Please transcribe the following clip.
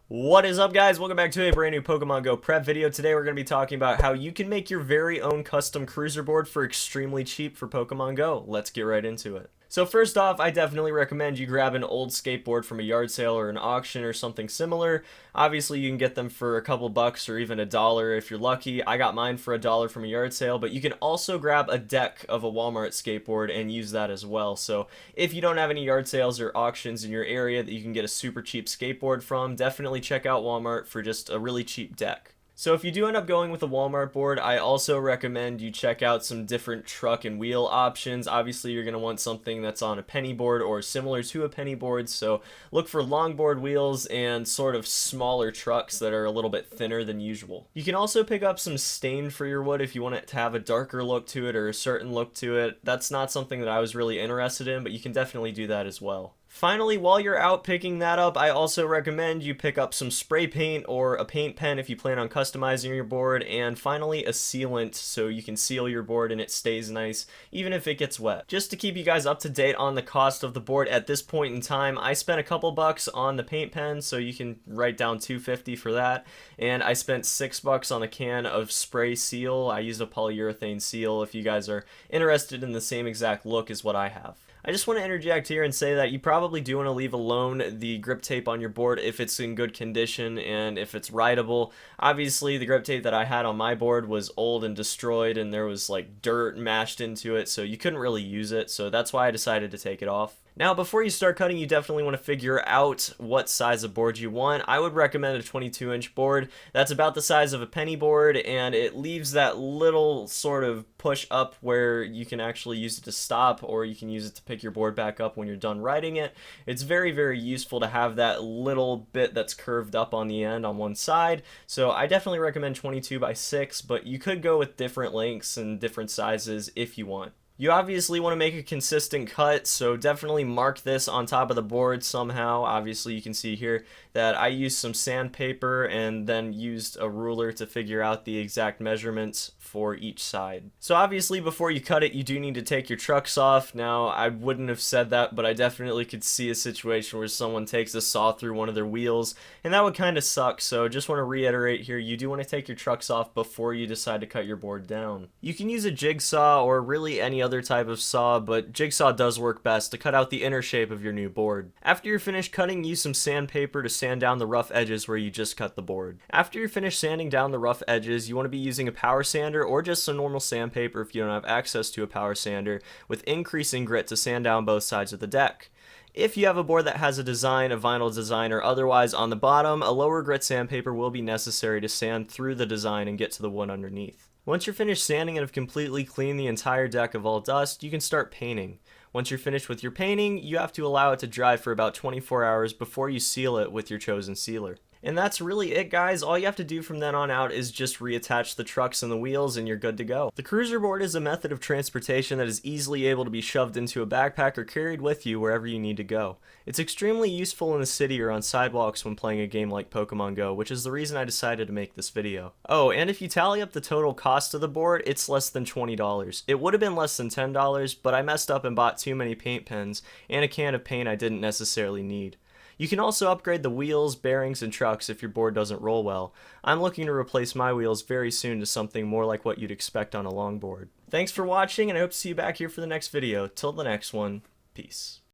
What is up, guys? Welcome back to a brand new Pokemon Go prep video. Today we're going to be talking about how you can make your very own custom cruiser board for extremely cheap for Pokemon Go. Let's get right into it. So first off, I definitely recommend you grab an old skateboard from a yard sale or an auction or something similar. Obviously, you can get them for a couple bucks or even $1 if you're lucky. I got mine for $1 from a yard sale, but you can also grab a deck of a Walmart skateboard and use that as well. So if you don't have any yard sales or auctions in your area that you can get a super cheap skateboard from, definitely check out Walmart for just a really cheap deck. So if you do end up going with a Walmart board, I also recommend you check out some different truck and wheel options. Obviously, you're going to want something that's on a penny board or similar to a penny board, so look for longboard wheels and sort of smaller trucks that are a little bit thinner than usual. You can also pick up some stain for your wood if you want it to have a darker look to it or a certain look to it. That's not something that I was really interested in, but you can definitely do that as well. Finally, while you're out picking that up, I also recommend you pick up some spray paint or a paint pen if you plan on customizing your board, and finally a sealant so you can seal your board and it stays nice even if it gets wet. Just to keep you guys up to date on the cost of the board at this point in time, I spent a couple bucks on the paint pen, so you can write down $2.50 for that, and I spent $6 on a can of spray seal. I used a polyurethane seal if you guys are interested in the same exact look as what I have. I just want to interject here and say that you probably do want to leave alone the grip tape on your board if it's in good condition and if it's rideable. Obviously, the grip tape that I had on my board was old and destroyed, and there was like dirt mashed into it, so you couldn't really use it, so that's why I decided to take it off. Now, before you start cutting, you definitely want to figure out what size of board you want. I would recommend a 22-inch board. That's about the size of a penny board, and it leaves that little sort of push up where you can actually use it to stop, or you can use it to pick your board back up when you're done riding it. It's very, very useful to have that little bit that's curved up on the end on one side. So I definitely recommend 22 by 6, but you could go with different lengths and different sizes if you want. You obviously want to make a consistent cut, so definitely mark this on top of the board somehow. Obviously, you can see here that I used some sandpaper and then used a ruler to figure out the exact measurements for each side. So obviously, before you cut it, you do need to take your trucks off. Now, I wouldn't have said that, but I definitely could see a situation where someone takes a saw through one of their wheels, and that would kind of suck. So just want to reiterate here, you do want to take your trucks off before you decide to cut your board down. You can use a jigsaw or really any other type of saw, but jigsaw does work best to cut out the inner shape of your new board. After you're finished cutting, use some sandpaper to sand down the rough edges where you just cut the board. After you're finished sanding down the rough edges, you want to be using a power sander or just some normal sandpaper if you don't have access to a power sander, with increasing grit to sand down both sides of the deck. If you have a board that has a design, a vinyl design, or otherwise on the bottom, a lower grit sandpaper will be necessary to sand through the design and get to the wood underneath. Once you're finished sanding and have completely cleaned the entire deck of all dust, you can start painting. Once you're finished with your painting, you have to allow it to dry for about 24 hours before you seal it with your chosen sealer. And that's really it, guys. All you have to do from then on out is just reattach the trucks and the wheels and you're good to go. The cruiser board is a method of transportation that is easily able to be shoved into a backpack or carried with you wherever you need to go. It's extremely useful in the city or on sidewalks when playing a game like Pokemon Go, which is the reason I decided to make this video. Oh, and if you tally up the total cost of the board, it's less than $20. It would have been less than $10, but I messed up and bought too many paint pens and a can of paint I didn't necessarily need. You can also upgrade the wheels, bearings, and trucks if your board doesn't roll well. I'm looking to replace my wheels very soon to something more like what you'd expect on a longboard. Thanks for watching, and I hope to see you back here for the next video. Till the next one, peace.